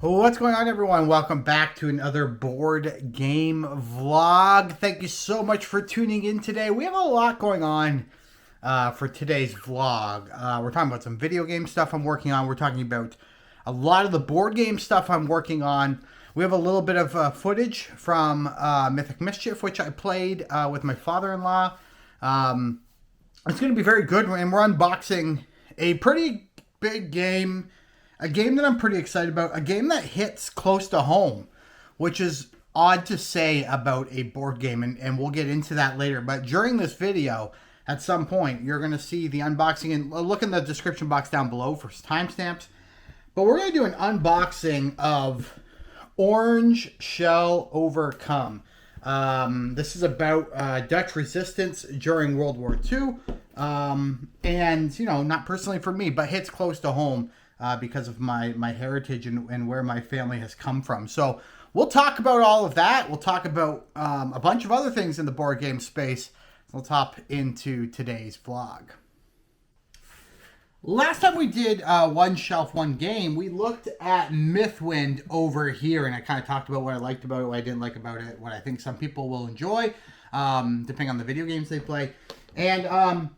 What's going on, everyone? Welcome back to another board game vlog. Thank you so much for tuning in today. We have a lot going on for today's vlog. We're talking about some video game stuff I'm working on. We're talking about a lot of the board game stuff I'm working on. We have a little bit of footage from Mythic Mischief, which I played with my father-in-law. It's going to be very good, and we're unboxing a pretty big game. A game that I'm pretty excited about, a game that hits close to home, which is odd to say about a board game, and we'll get into that later. But during this video, at some point, you're going to see the unboxing, and look in the description box down below for timestamps. But we're going to do an unboxing of Orange Shell Overcome. This is about Dutch resistance during World War II, and, you know, not personally for me, but hits close to home. Because of my heritage and where my family has come from. So we'll talk about all of that. We'll talk about a bunch of other things in the board game space. We'll top into today's vlog. Last time we did One Shelf, One Game, we looked at Mythwind over here, and I kind of talked about what I liked about it, what I didn't like about it, what I think some people will enjoy, depending on the video games they play. And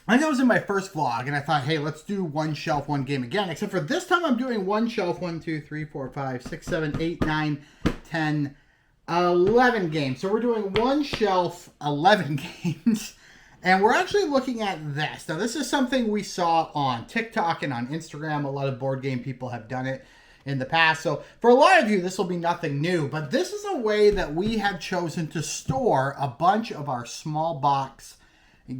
I know it was in my first vlog, and I thought, hey, let's do One Shelf, One Game again. Except for this time, I'm doing One Shelf, 1, 2, 3, 4, 5, 6, 7, 8, 9, 10, 11 games. So we're doing One Shelf, 11 games. And we're actually looking at this. Now, this is something we saw on TikTok and on Instagram. A lot of board game people have done it in the past. So for a lot of you, this will be nothing new. But this is a way that we have chosen to store a bunch of our small box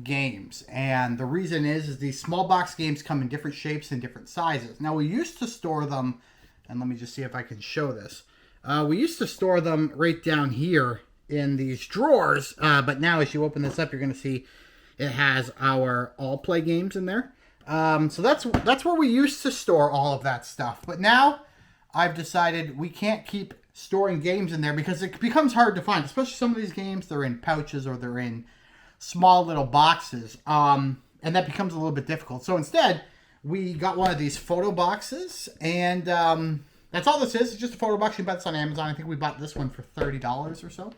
games, and the reason is these small box games come in different shapes and different sizes. Now, we used to store them, and let me just see if I can show this. We used to store them right down here in these drawers, but now as you open this up, you're going to see it has our all play games in there. So that's where we used to store all of that stuff. But now I've decided we can't keep storing games in there because it becomes hard to find, especially some of these games. They're in pouches or they're in small little boxes, and that becomes a little bit difficult. So instead, we got one of these photo boxes, and that's all this is. It's just a photo box. You buy this on Amazon. I think we bought this one for $30 or so.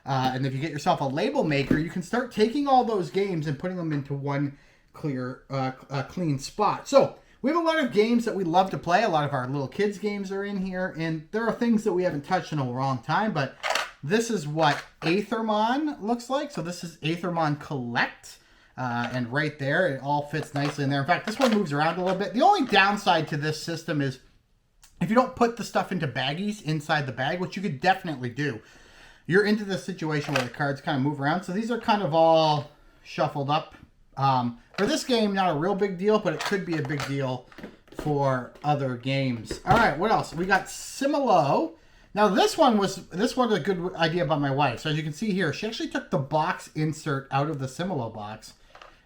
And if you get yourself a label maker, you can start taking all those games and putting them into one clean spot. So we have a lot of games that we love to play. A lot of our little kids' games are in here, and there are things that we haven't touched in a long time, but this is what Aethermon looks like. So this is Aethermon Collect. And right there, it all fits nicely in there. In fact, this one moves around a little bit. The only downside to this system is if you don't put the stuff into baggies inside the bag, which you could definitely do, you're into the situation where the cards kind of move around. So these are kind of all shuffled up. For this game, not a real big deal, but it could be a big deal for other games. All right, what else? We got Similo. Now, this one was a good idea by my wife. So as you can see here, she actually took the box insert out of the Similo box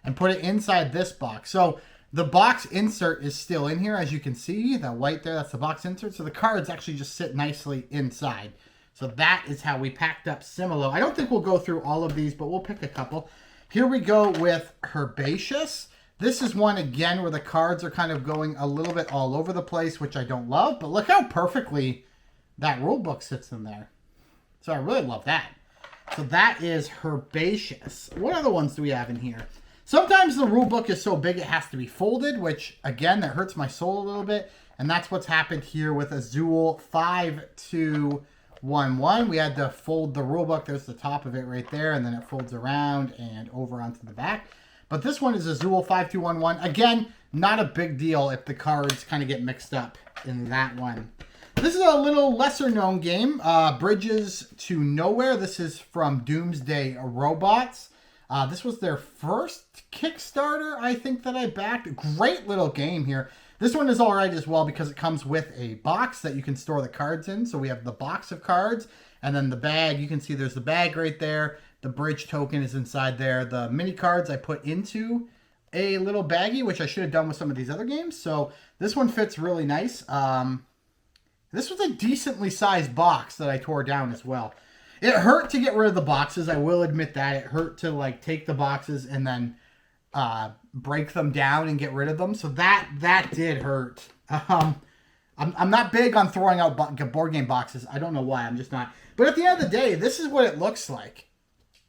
and put it inside this box. So the box insert is still in here. As you can see, the white there, that's the box insert. So the cards actually just sit nicely inside. So that is how we packed up Similo. I don't think we'll go through all of these, but we'll pick a couple. Here we go with Herbaceous. This is one, again, where the cards are kind of going a little bit all over the place, which I don't love. But look how perfectly that rule book sits in there. So I really love that. So that is Herbaceous. What other ones do we have in here? Sometimes the rule book is so big it has to be folded, which, again, that hurts my soul a little bit. And that's what's happened here with Azul 5211. We had to fold the rule book. There's the top of it right there, and then it folds around and over onto the back. But this one is Azul 5211. Again, not a big deal if the cards kind of get mixed up in that one. This is a little lesser known game, Bridges to Nowhere. This is from Doomsday Robots. This was their first Kickstarter, I think, that I backed. Great little game here. This one is all right as well because it comes with a box that you can store the cards in. So we have the box of cards and then the bag. You can see there's the bag right there. The bridge token is inside there. The mini cards I put into a little baggie, which I should have done with some of these other games. So this one fits really nice. This was a decently sized box that I tore down as well. It hurt to get rid of the boxes. I will admit that. It hurt to like take the boxes and then break them down and get rid of them. So that did hurt. I'm not big on throwing out board game boxes. I don't know why. I'm just not. But at the end of the day, this is what it looks like.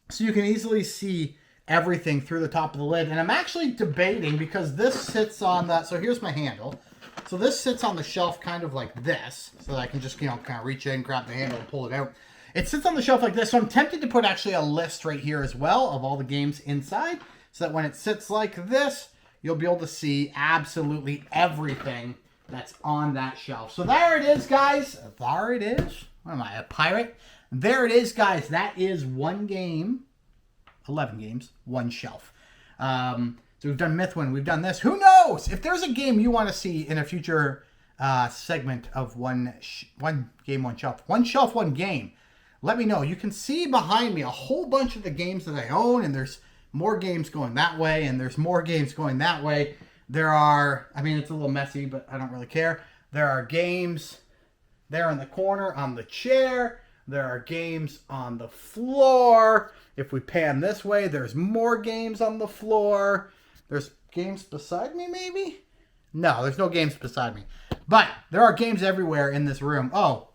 So you can easily see everything through the top of the lid. And I'm actually debating because this sits on that. So here's my handle. So this sits on the shelf kind of like this. So that I can just, kind of reach in, grab the handle, and pull it out. It sits on the shelf like this. So I'm tempted to put actually a list right here as well of all the games inside. So that when it sits like this, you'll be able to see absolutely everything that's on that shelf. So there it is, guys. There it is. What am I, a pirate? There it is, guys. That is one game, 11 games, one shelf. So we've done Mythwind. We've done this. Who knows? If there's a game you want to see in a future segment of one game, one shelf. One shelf, one game. Let me know. You can see behind me a whole bunch of the games that I own, and there's more games going that way, and there's more games going that way. There are, it's a little messy, but I don't really care. There are games there in the corner on the chair. There are games on the floor. If we pan this way, there's more games on the floor. There's games beside me, maybe? No, there's no games beside me. But there are games everywhere in this room. Oh,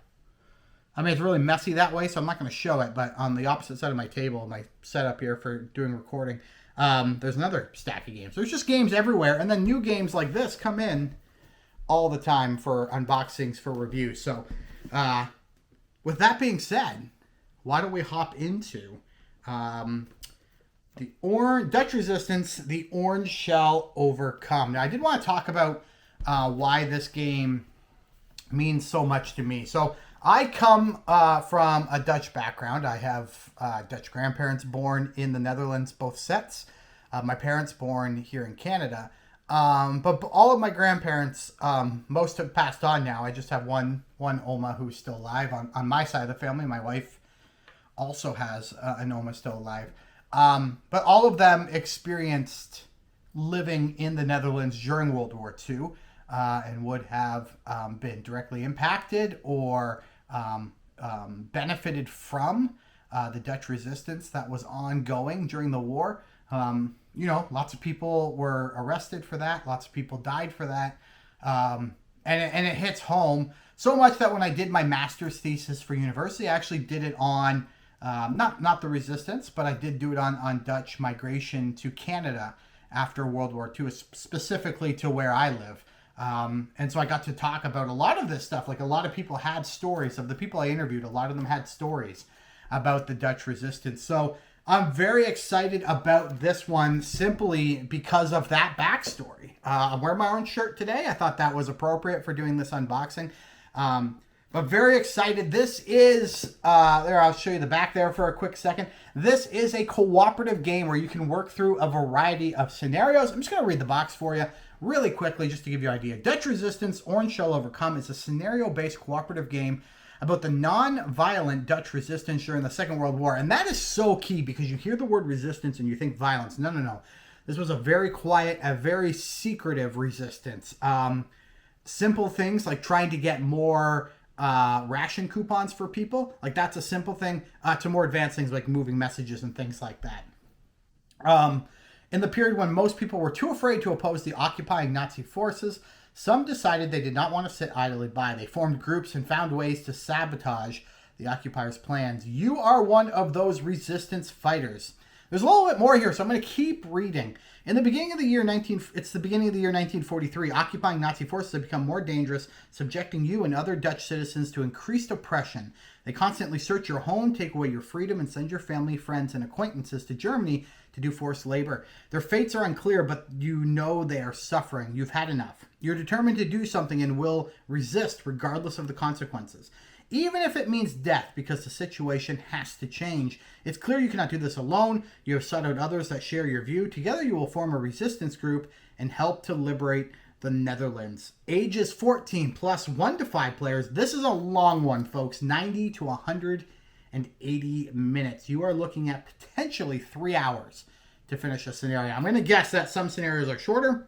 it's really messy that way, so I'm not going to show it. But on the opposite side of my table, my setup here for doing recording, there's another stack of games. There's just games everywhere. And then new games like this come in all the time for unboxings, for reviews. So, with that being said, why don't we hop into the Dutch Resistance, the Orange Shell Overcome. Now, I did want to talk about why this game means so much to me. So, I come from a Dutch background. I have Dutch grandparents born in the Netherlands, both sets. My parents born here in Canada. But all of my grandparents, most have passed on now. I just have one Oma who's still alive on my side of the family. My wife also has an Oma still alive. But all of them experienced living in the Netherlands during World War II and would have been directly impacted or benefited from the Dutch resistance that was ongoing during the war. Lots of people were arrested for that. Lots of people died for that. And it hits home so much that when I did my master's thesis for university, I actually did it on, not the resistance, but I did do it on Dutch migration to Canada after World War II, specifically to where I live. And so I got to talk about a lot of this stuff. Like a lot of people had stories of the people I interviewed. A lot of them had stories about the Dutch resistance. So I'm very excited about this one simply because of that backstory. I'm wearing my orange shirt today. I thought that was appropriate for doing this unboxing. But very excited. This is, I'll show you the back there for a quick second. This is a cooperative game where you can work through a variety of scenarios. I'm just going to read the box for you really quickly just to give you an idea. Dutch Resistance, Orange Shell Overcome is a scenario-based cooperative game about the non-violent Dutch resistance during the Second World War. And that is so key because you hear the word resistance and you think violence. No. This was a very quiet, a very secretive resistance. Simple things like trying to get more ration coupons for people. Like that's a simple thing to more advanced things like moving messages and things like that. In the period when most people were too afraid to oppose the occupying Nazi forces, some decided they did not want to sit idly by. They formed groups and found ways to sabotage the occupiers' plans. You are one of those resistance fighters. There's a little bit more here, so I'm going to keep reading. In the beginning of the year 1943, occupying Nazi forces have become more dangerous, subjecting you and other Dutch citizens to increased oppression. They constantly search your home, take away your freedom, and send your family, friends, and acquaintances to Germany to do forced labor. Their fates are unclear, but you know they are suffering. You've had enough. You're determined to do something and will resist regardless of the consequences. Even if it means death, because the situation has to change. It's clear you cannot do this alone. You have sought out others that share your view. Together you will form a resistance group and help to liberate the Netherlands. Ages 14 plus 1 to 5 players. This is a long one, folks. 90 to 180 minutes. You are looking at potentially 3 hours to finish a scenario. I'm going to guess that some scenarios are shorter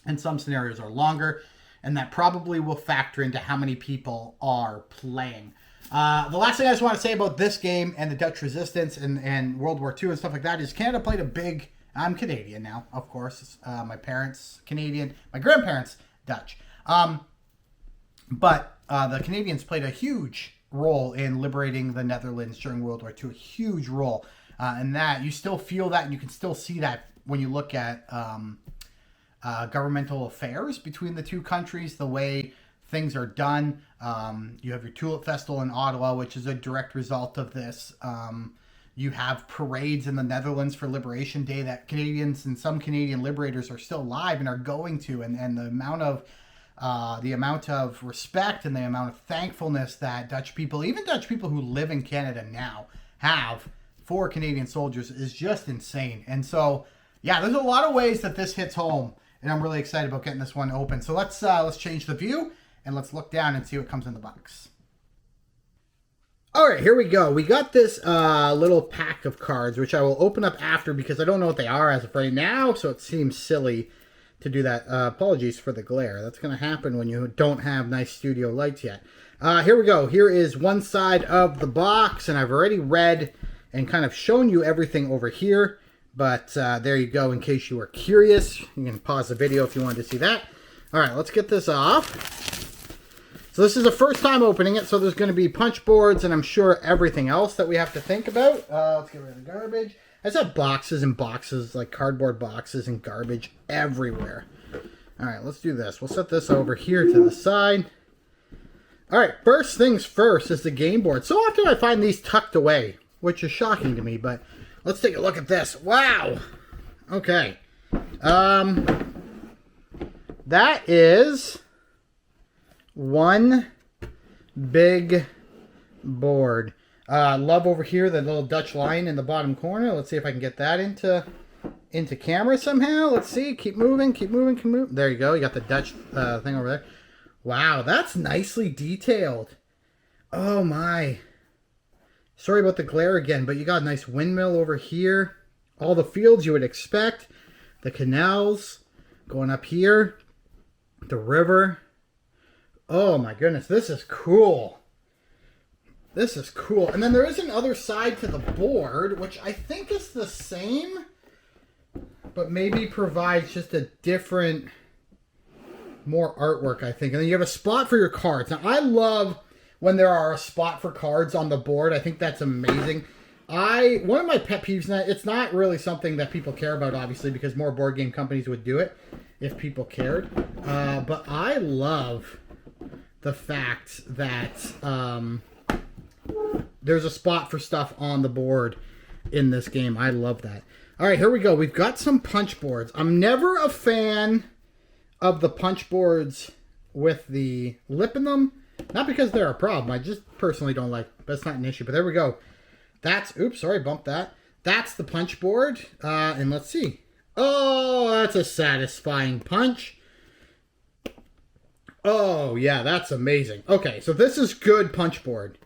and some scenarios are longer. And that probably will factor into how many people are playing. The last thing I just want to say about this game and the Dutch resistance and World War II and stuff like that is Canada played a big... I'm Canadian now, of course. My parents, Canadian. My grandparents, Dutch. But the Canadians played a huge role in liberating the Netherlands during World War II, a huge role. And that you still feel that, and you can still see that when you look at governmental affairs between the two countries, the way things are done. You have your Tulip Festival in Ottawa, which is a direct result of this. You have parades in the Netherlands for Liberation Day that Canadians and some Canadian liberators are still alive and are going to, and the amount of respect and the amount of thankfulness that Dutch people, even Dutch people who live in Canada now, have for Canadian soldiers is just insane. And so, yeah, there's a lot of ways that this hits home, and I'm really excited about getting this one open. So let's change the view and let's look down and see what comes in the box. All right, here we go. We got this little pack of cards, which I will open up after because I don't know what they are as of right now, so it seems silly to do that. Apologies for the glare. That's going to happen when you don't have nice studio lights yet. Here we go. Here is one side of the box, and I've already read and kind of shown you everything over here, but there you go in case you were curious. You can pause the video if you wanted to see that. All right, let's get this off. So this is the first time opening it, so there's going to be punch boards and I'm sure everything else that we have to think about. Let's get rid of the garbage. I just have boxes and boxes, like cardboard boxes and garbage everywhere. All right, let's do this. We'll set this over here to the side. All right, first things first is the game board. So often I find these tucked away, which is shocking to me, but let's take a look at this. Wow. Okay. That is one big board. Love over here, the little Dutch lion in the bottom corner. Let's see if I can get that into camera somehow. Let's see. Keep moving, keep moving, keep moving. There you go. You got the Dutch thing over there. Wow, that's nicely detailed. Oh my. Sorry about the glare again, but you got a nice windmill over here. All the fields you would expect. The canals going up here. The river. Oh my goodness, this is cool. This is cool. And then there is another side to the board, which I think is the same, but maybe provides just a different, more artwork, I think. And then you have a spot for your cards. Now, I love when there are a spot for cards on the board. I think that's amazing. One of my pet peeves, now, it's not really something that people care about, obviously, because more board game companies would do it if people cared. But I love the fact that there's a spot for stuff on the board in this game. I love that. All right, here we go. We've got some punch boards. I'm never a fan of the punch boards with the lip in them. Not because they're a problem. I just personally don't like, but it's not an issue. But there we go. Oops, sorry, bumped that. That's the punch board. And let's see. Oh, that's a satisfying punch. Oh, yeah, that's amazing. Okay, so this is good punch board.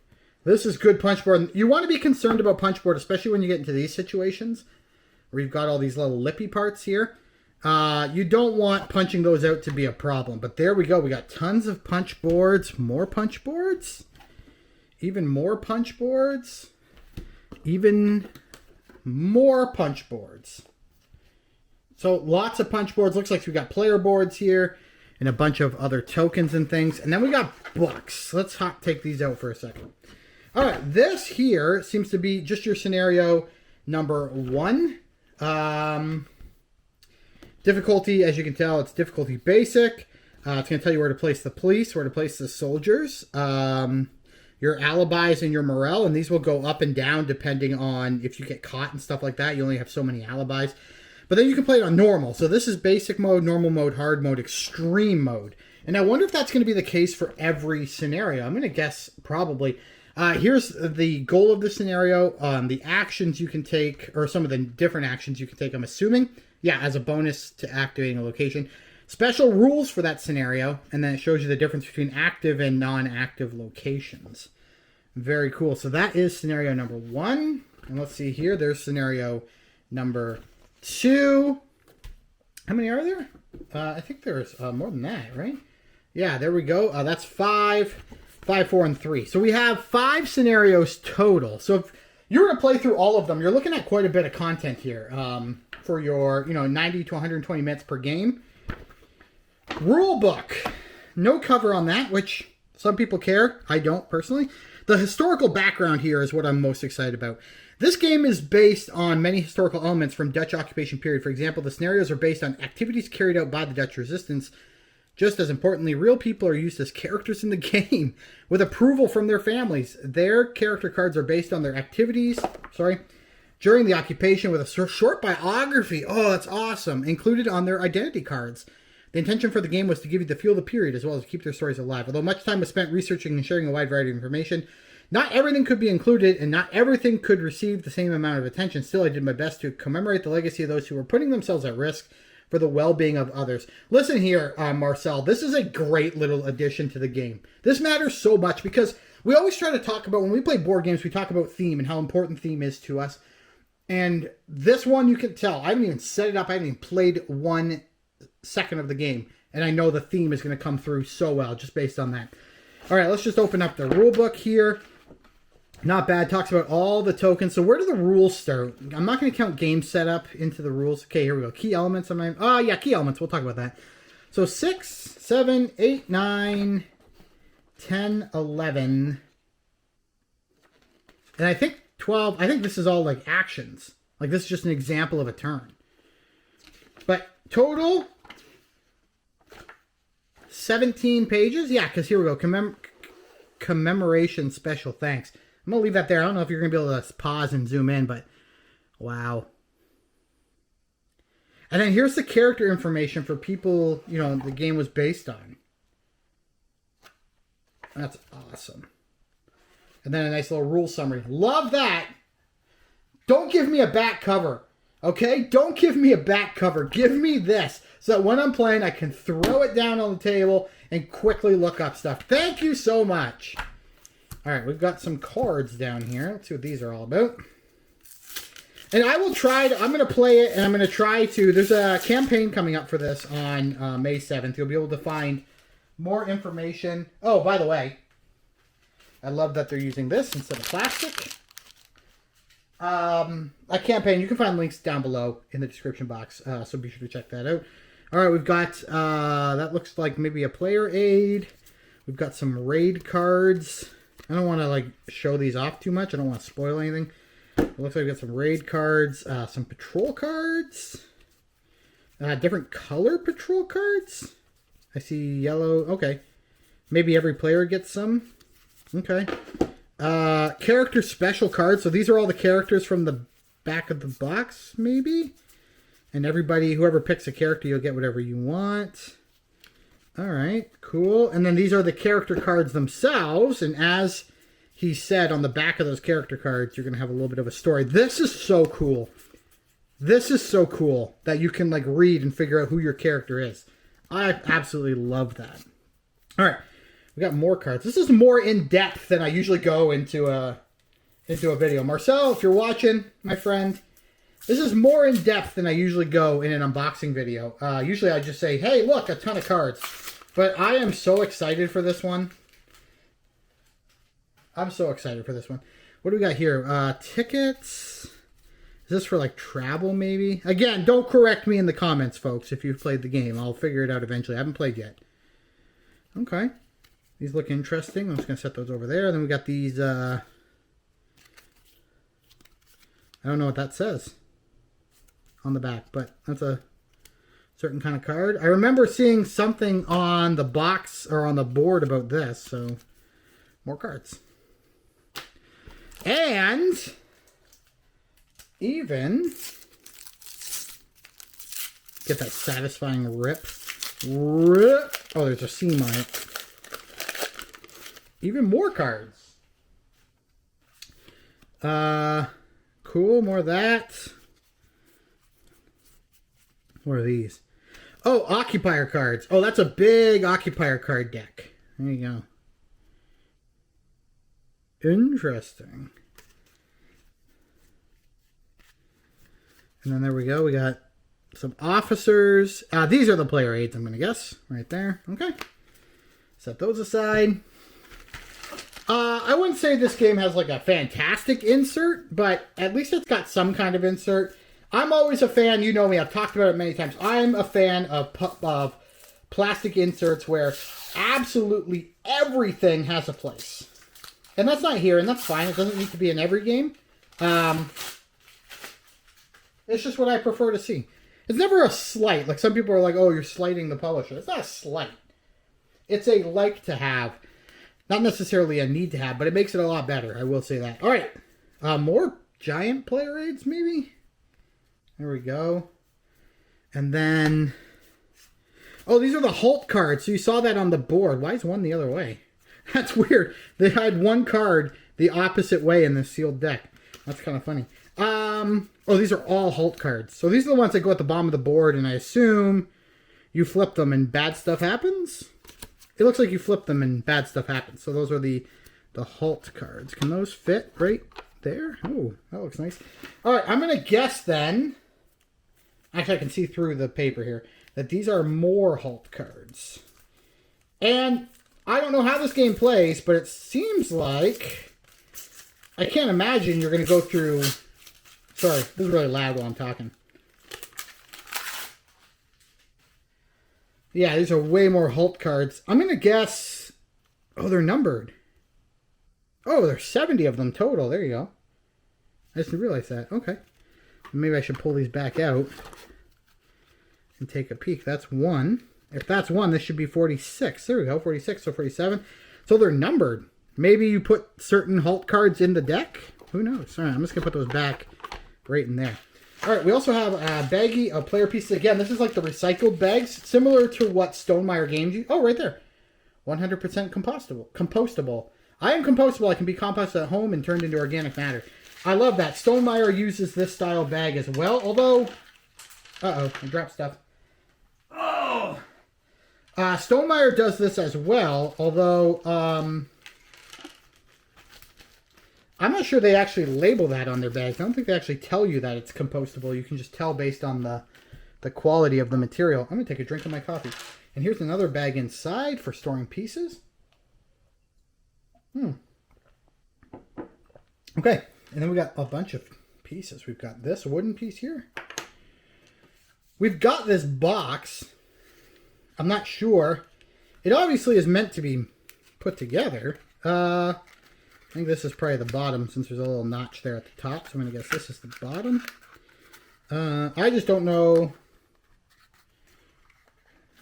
This is good punch board. You want to be concerned about punch board, especially when you get into these situations where you've got all these little lippy parts here. You don't want punching those out to be a problem. But there we go. We got tons of punch boards. More punch boards. Even more punch boards. Even more punch boards. So lots of punch boards. Looks like we got player boards here. And a bunch of other tokens and things. And then we got books. Let's take these out for a second. All right, this here seems to be just your scenario number 1. Difficulty, as you can tell, it's difficulty basic. It's going to tell you where to place the police, where to place the soldiers, your alibis and your morale. And these will go up and down depending on if you get caught and stuff like that. You only have so many alibis. But then you can play it on normal. So this is basic mode, normal mode, hard mode, extreme mode. And I wonder if that's going to be the case for every scenario. I'm going to guess probably. Here's the goal of the scenario. The actions you can take, or some of the different actions you can take, I'm assuming. Yeah, as a bonus to activating a location. Special rules for that scenario. And then it shows you the difference between active and non-active locations. Very cool. So that is scenario number 1. And let's see here. There's scenario number 2. How many are there? I think there's more than that, right? Yeah, there we go. That's 5, 4, and 3. So we have 5 scenarios total. So if you were to play through all of them, you're looking at quite a bit of content here for your 90 to 120 minutes per game. Rule book. no cover on that, which some people care. I don't personally. The historical background here is what I'm most excited about. This game is based on many historical elements from Dutch occupation period. For example, the scenarios are based on activities carried out by the Dutch resistance. Just as importantly, real people are used as characters in the game with approval from their families. Their character cards are based on their activities, during the occupation with a short biography. Oh, that's awesome. Included on their identity cards. The intention for the game was to give you the feel of the period as well as keep their stories alive. Although much time was spent researching and sharing a wide variety of information, not everything could be included and not everything could receive the same amount of attention. Still, I did my best to commemorate the legacy of those who were putting themselves at risk for the well-being of others. Listen here, Marcel, this is a great little addition to the game. This matters so much because we always try to talk about, when we play board games, we talk about theme and how important theme is to us. And this one, you can tell. I haven't even set it up. I haven't even played 1 second of the game. And I know the theme is going to come through so well just based on that. All right, let's just open up the rule book here. Not bad. Talks about all the tokens. So where do the rules start? I'm not going to count game setup into the rules. Okay, here we go. Key elements. Key elements. We'll talk about that. So 6, 7, 8, 9, 10, 11. And I think 12. I think this is all like actions. Like this is just an example of a turn. But total 17 pages. Yeah, because here we go. Commemoration special thanks. I'm going to leave that there. I don't know if you're going to be able to pause and zoom in, but wow. And then here's the character information for people, the game was based on. That's awesome. And then a nice little rule summary. Love that. Don't give me a back cover. Okay? Don't give me a back cover. Give me this. So that when I'm playing, I can throw it down on the table and quickly look up stuff. Thank you so much. All right, we've got some cards down here. Let's see what these are all about. And I will try to, I'm going to play it, and I'm going to try to, there's a campaign coming up for this on May 7th. You'll be able to find more information. Oh, by the way, I love that they're using this instead of plastic. A campaign, you can find links down below in the description box, so be sure to check that out. All right, we've got, that looks like maybe a player aid. We've got some raid cards. I don't want to show these off too much. I don't want to spoil anything. It looks like we've got some raid cards, some patrol cards, different color patrol cards. I see yellow. Okay. Maybe every player gets some. Okay. Character special cards. So these are all the characters from the back of the box, maybe? And everybody, whoever picks a character, you'll get whatever you want. All right, cool. And then these are the character cards themselves. And as he said, on the back of those character cards, you're going to have a little bit of a story. This is so cool. This is so cool that you can read and figure out who your character is. I absolutely love that. All right, we got more cards. This is more in-depth than I usually go into a video. Marcel, if you're watching, my friend, this is more in-depth than I usually go in an unboxing video. Usually I just say, hey, look, a ton of cards. But I am so excited for this one. I'm so excited for this one. What do we got here? Tickets. Is this for travel maybe? Again, don't correct me in the comments, folks, if you've played the game. I'll figure it out eventually. I haven't played yet. Okay. These look interesting. I'm just going to set those over there. Then we got these, I don't know what that says on the back, but that's a certain kind of card. I remember seeing something on the box or on the board about this, so more cards. And even get that satisfying rip. Oh, there's a seam on it. Even more cards. Cool, more of that. What are these? Oh, occupier cards. Oh, that's a big occupier card deck. There you go. Interesting. And then there we go. We got some officers. These are the player aids, I'm going to guess. Right there. Okay. Set those aside. I wouldn't say this game has a fantastic insert, but at least it's got some kind of insert. I'm always a fan, you know me, I've talked about it many times. I'm a fan of plastic inserts where absolutely everything has a place. And that's not here, and that's fine. It doesn't need to be in every game. It's just what I prefer to see. It's never a slight. Like some people are like, oh, you're slighting the publisher. It's not a slight. It's a like to have. Not necessarily a need to have, but it makes it a lot better. I will say that. All right. More giant player aids, maybe? There we go. And then... oh, these are the Hulk cards. So you saw that on the board. Why is one the other way? That's weird. They had one card the opposite way in the sealed deck. That's kind of funny. Oh, these are all Hulk cards. So these are the ones that go at the bottom of the board, and I assume you flip them and bad stuff happens? It looks like you flip them and bad stuff happens. So those are the Hulk cards. Can those fit right there? Oh, that looks nice. All right, I'm going to guess then. Actually, I can see through the paper here. That these are more Hulk cards. And I don't know how this game plays, but it seems like... I can't imagine you're going to go through... Sorry, this is really loud while I'm talking. Yeah, these are way more Hulk cards. I'm going to guess... oh, they're numbered. Oh, there's 70 of them total. There you go. I just didn't realize that. Okay. Maybe I should pull these back out and take a peek. That's one. If that's one, this should be 46. There we go, 46, so 47. So they're numbered. Maybe you put certain Hulk cards in the deck. Who knows? All right, I'm just going to put those back right in there. All right, we also have a baggie of player pieces. Again, this is like the recycled bags, similar to what Stonemaier Games use. Oh, right there. 100% compostable. I am compostable. I can be composted at home and turned into organic matter. I love that. Stonemaier uses this style bag as well, although... uh-oh, I dropped stuff. Oh! Stonemaier does this as well, although I'm not sure they actually label that on their bags. I don't think they actually tell you that it's compostable. You can just tell based on the quality of the material. I'm going to take a drink of my coffee. And here's another bag inside for storing pieces. Okay, and then we got a bunch of pieces. We've got this wooden piece here. We've got this box. I'm not sure. It obviously is meant to be put together. I think this is probably the bottom since there's a little notch there at the top. So I'm going to guess this is the bottom. I just don't know.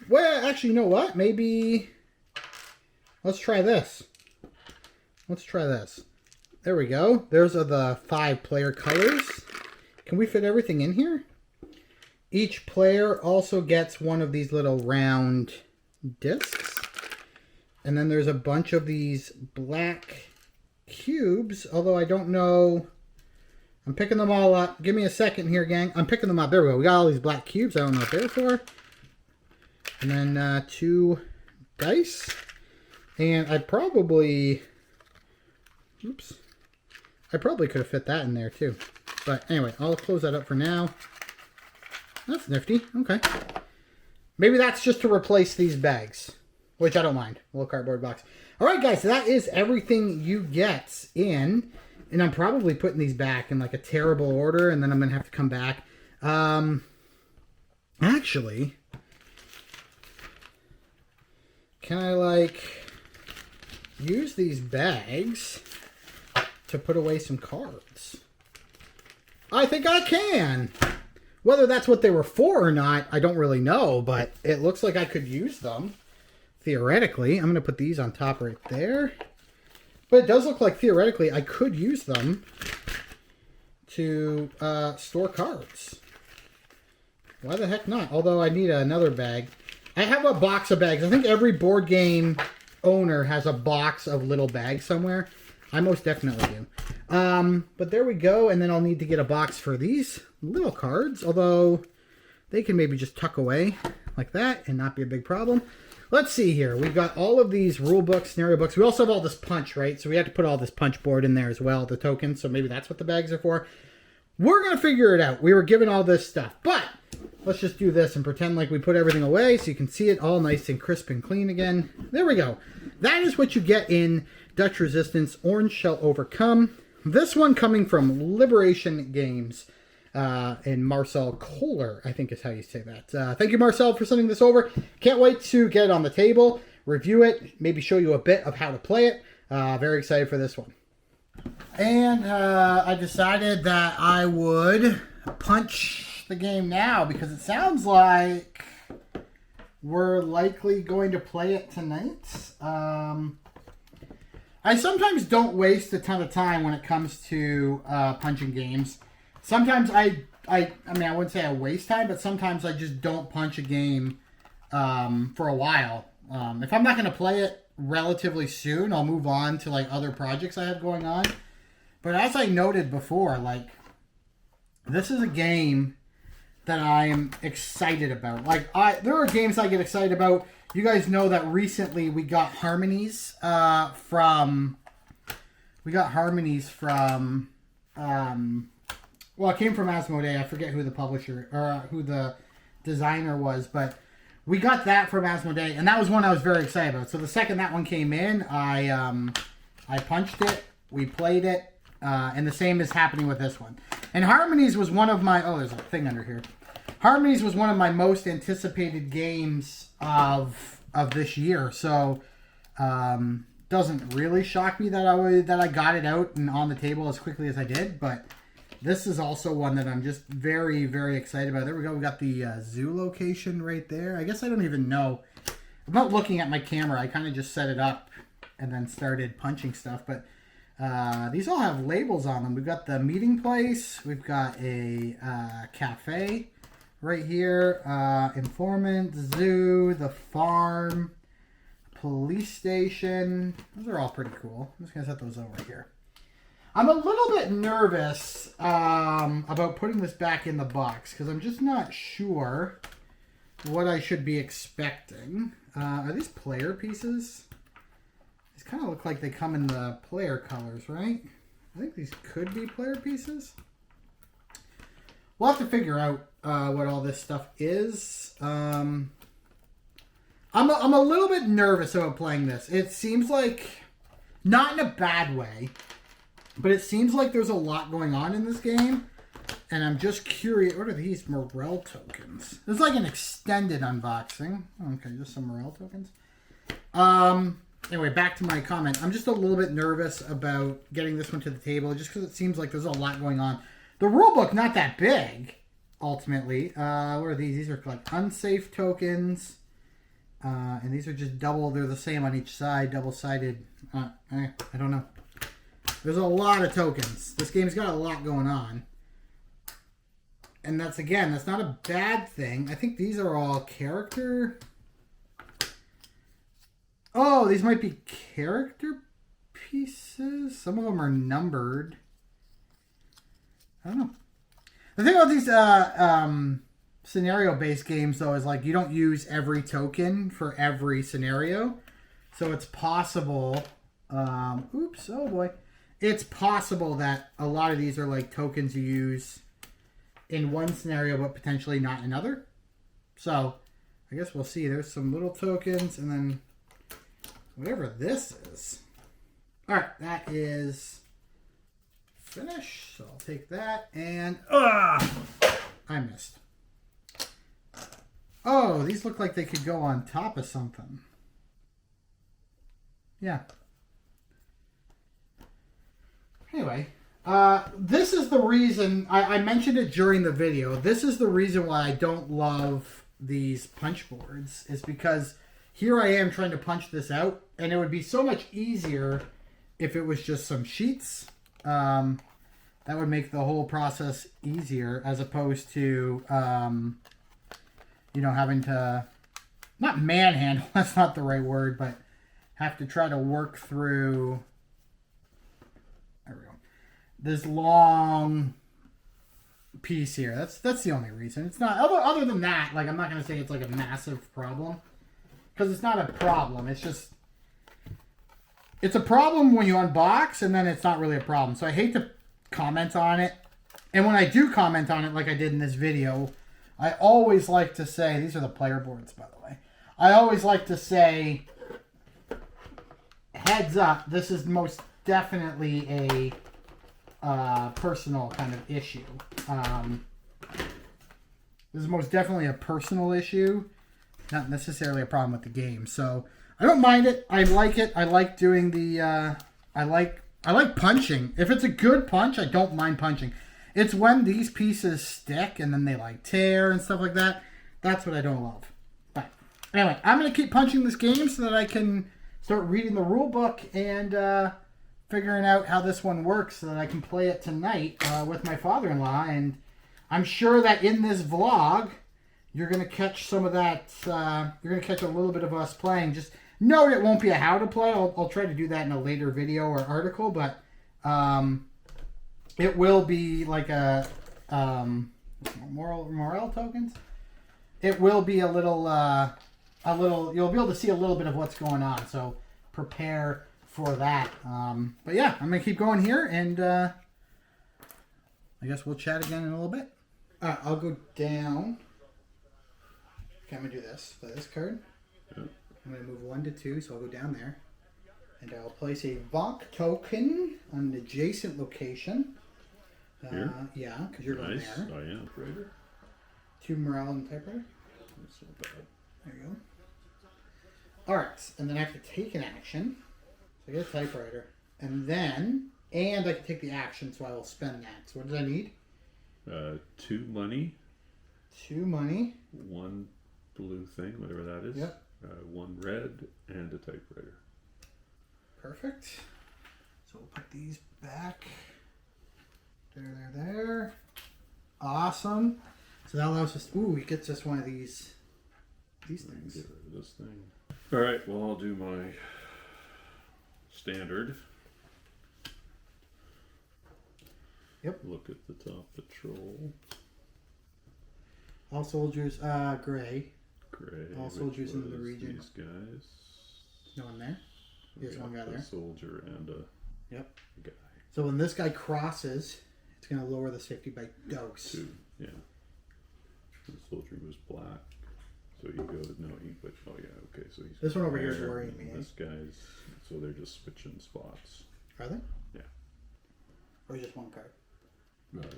Well, actually, you know what? Maybe... let's try this. Let's try this. There we go. Those are the 5 player colors. Can we fit everything in here? Each player also gets one of these little round discs. And then there's a bunch of these black cubes, although I don't know. I'm picking them all up. Give me a second here, gang. I'm picking them up. There we go. We got all these black cubes. I don't know what they're for. And then 2 dice. And I probably... oops. I probably could have fit that in there too. But anyway, I'll close that up for now. That's nifty. Okay. Maybe that's just to replace these bags, which I don't mind. A little cardboard box. All right, guys. So that is everything you get in. And I'm probably putting these back in like a terrible order, and then I'm going to have to come back. Actually, can I like use these bags to put away some cards? I think I can. Whether that's what they were for or not, I don't really know, but it looks like I could use them, theoretically. I'm going to put these on top right there. But it does look like, theoretically, I could use them to store cards. Why the heck not? Although I need another bag. I have a box of bags. I think every board game owner has a box of little bags somewhere. I most definitely do. But there we go. And then I'll need to get a box for these little cards. Although they can maybe just tuck away like that and not be a big problem. Let's see here. We've got all of these rule books, scenario books. We also have all this punch, right? So we have to put all this punch board in there as well, the tokens. So maybe that's what the bags are for. We're going to figure it out. We were given all this stuff. But let's just do this and pretend like we put everything away so you can see it all nice and crisp and clean again. There we go. That is what you get in Dutch Resistance Orange Shell Overcome. This one coming from Liberation Games. And Marcel Kohler, I think is how you say that. Thank you, Marcel, for sending this over. Can't wait to get it on the table. review it, maybe show you a bit of how to play it. Very excited for this one. And I decided that I would punch the game now because it sounds like we're likely going to play it tonight. I sometimes don't waste a ton of time when it comes to punching games. Sometimes I wouldn't say I waste time, but sometimes I just don't punch a game for a while. If I'm not going to play it relatively soon, I'll move on to like other projects I have going on. But as I noted before, like, this is a game that I am excited about. Like, there are games I get excited about. You guys know that recently we got Harmonies from... it came from Asmodee. I forget who the publisher, or who the designer was, but we got that from Asmodee, and that was one I was very excited about. So the second that one came in, I punched it, we played it, and the same is happening with this one. And Harmonies was one of my... oh, there's a thing under here. Harmonies was one of my most anticipated games of this year, so doesn't really shock me that I got it out and on the table as quickly as I did, but this is also one that I'm just very, very excited about. There we go. We got the zoo location right there. I guess I don't even know. I'm not looking at my camera. I kind of just set it up and then started punching stuff, but these all have labels on them. We've got the meeting place. We've got a cafe right here. Informant, zoo, the farm, police station. Those are all pretty cool. I'm just going to set those over here. I'm a little bit nervous about putting this back in the box because I'm just not sure what I should be expecting. Are these player pieces? These kind of look like they come in the player colors, right? I think these could be player pieces. We'll have to figure out what all this stuff is. I'm a little bit nervous about playing this. It seems like, not in a bad way, but it seems like there's a lot going on in this game. And I'm just curious. What are these Morel tokens? This is like an extended unboxing. Okay, just some Morel tokens. Anyway, back to my comment. I'm just a little bit nervous about getting this one to the table just because it seems like there's a lot going on. The rulebook, not that big, ultimately. What are these? These are like unsafe tokens. And these are just double. They're the same on each side. Double-sided. I don't know. There's a lot of tokens. This game's got a lot going on. And that's not a bad thing. I think these are all character... oh, these might be character pieces. Some of them are numbered. I don't know. The thing about these scenario-based games, though, is like you don't use every token for every scenario. So it's possible... oops, oh boy. It's possible that a lot of these are like tokens you use in one scenario, but potentially not another. So, I guess we'll see. There's some little tokens, and then whatever this is. Alright, that is finished. So I'll take that, and I missed. Oh, these look like they could go on top of something. Yeah. Anyway, this is the reason, I mentioned it during the video, this is the reason why I don't love these punch boards, is because here I am trying to punch this out, and it would be so much easier if it was just some sheets. That would make the whole process easier, as opposed to, having to, not manhandle, that's not the right word, but have to try to work through... there we go. This long piece here. That's the only reason. It's not other than that. Like, I'm not gonna say it's like a massive problem, because it's not a problem. It's just it's a problem when you unbox, and then it's not really a problem. So I hate to comment on it. And when I do comment on it, like I did in this video, I always like to say, these are the player boards, by the way. I always like to say, heads up, this is most definitely a personal kind of issue. This is most definitely a personal issue, not necessarily a problem with the game. So I don't mind it. I like it. I like doing the. I like punching. If it's a good punch, I don't mind punching. It's when these pieces stick and then they like tear and stuff like that. That's what I don't love. But anyway, I'm gonna keep punching this game so that I can start reading the rule book and figuring out how this one works so that I can play it tonight with my father-in-law. And I'm sure that in this vlog, you're gonna catch some of that. You're gonna catch a little bit of us playing. Just note it won't be a how to play. I'll try to do that in a later video or article, but it will be like a morale tokens. It will be a little. You'll be able to see a little bit of what's going on. So prepare for that. But yeah, I'm gonna keep going here, and I guess we'll chat again in a little bit. I'll go down. Okay, I'm gonna do this. Play this card. Yep. I'm gonna move 1 to 2, so I'll go down there, and I'll place a Vonk token on an adjacent location. Here? Yeah, because you're going there. I am. Typewriter. 2 morale and typewriter. That's not bad. There you go. Alright, and then I have to take an action. So I get a typewriter. And I can take the action, so I will spend that. So what does I need? 2 money. 2 money. 1 blue thing, whatever that is. Yep. 1 red and a typewriter. Perfect. So we'll put these back. There. Awesome. So that allows us. Ooh, he gets us one of these things. Get rid of this thing. All right. Well, I'll do my standard. Yep. Look at the top patrol. All soldiers, gray. Gray. All soldiers in the region. These guys. No one there. There's one guy there. A soldier and a guy. So when this guy crosses, it's going to lower the safety by dose. 2. Yeah. The soldier was black. So you go, okay, so he's this one over here is worrying me. This guy's, so they're just switching spots. Are they? Yeah. Or just one card? Oh, yeah.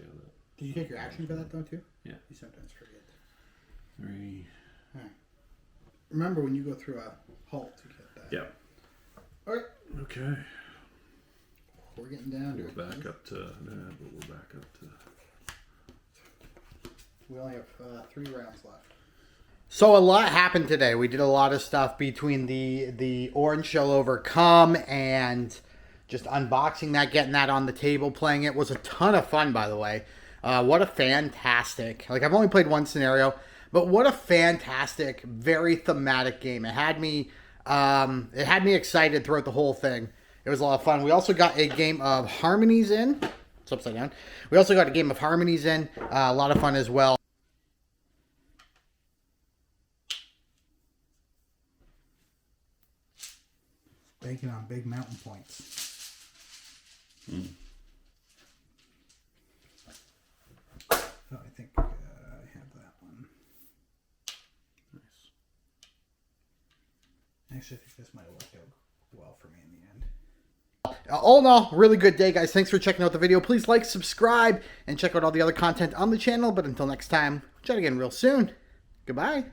Did you take your action for that though too? Yeah. You sometimes forget. 3. Alright. Remember when you go through a halt to get that. Yeah. Alright. Okay. We're getting down to We're it. back up to, but we're back up to. We only have 3 rounds left. So a lot happened today. We did a lot of stuff between the Orange Shell Overcome and just unboxing that, getting that on the table, playing it was a ton of fun, by the way. What a fantastic, I've only played 1 scenario, but what a fantastic, very thematic game. It had me excited throughout the whole thing. It was a lot of fun. We also got a game of Harmonies in. It's upside down. We also got a game of Harmonies in. A lot of fun as well. Banking on big mountain points. So I think I have that one. Nice. Actually, I think this might have worked out well for me in the end. All in all, really good day, guys. Thanks for checking out the video. Please like, subscribe, and check out all the other content on the channel. But until next time, chat again real soon. Goodbye.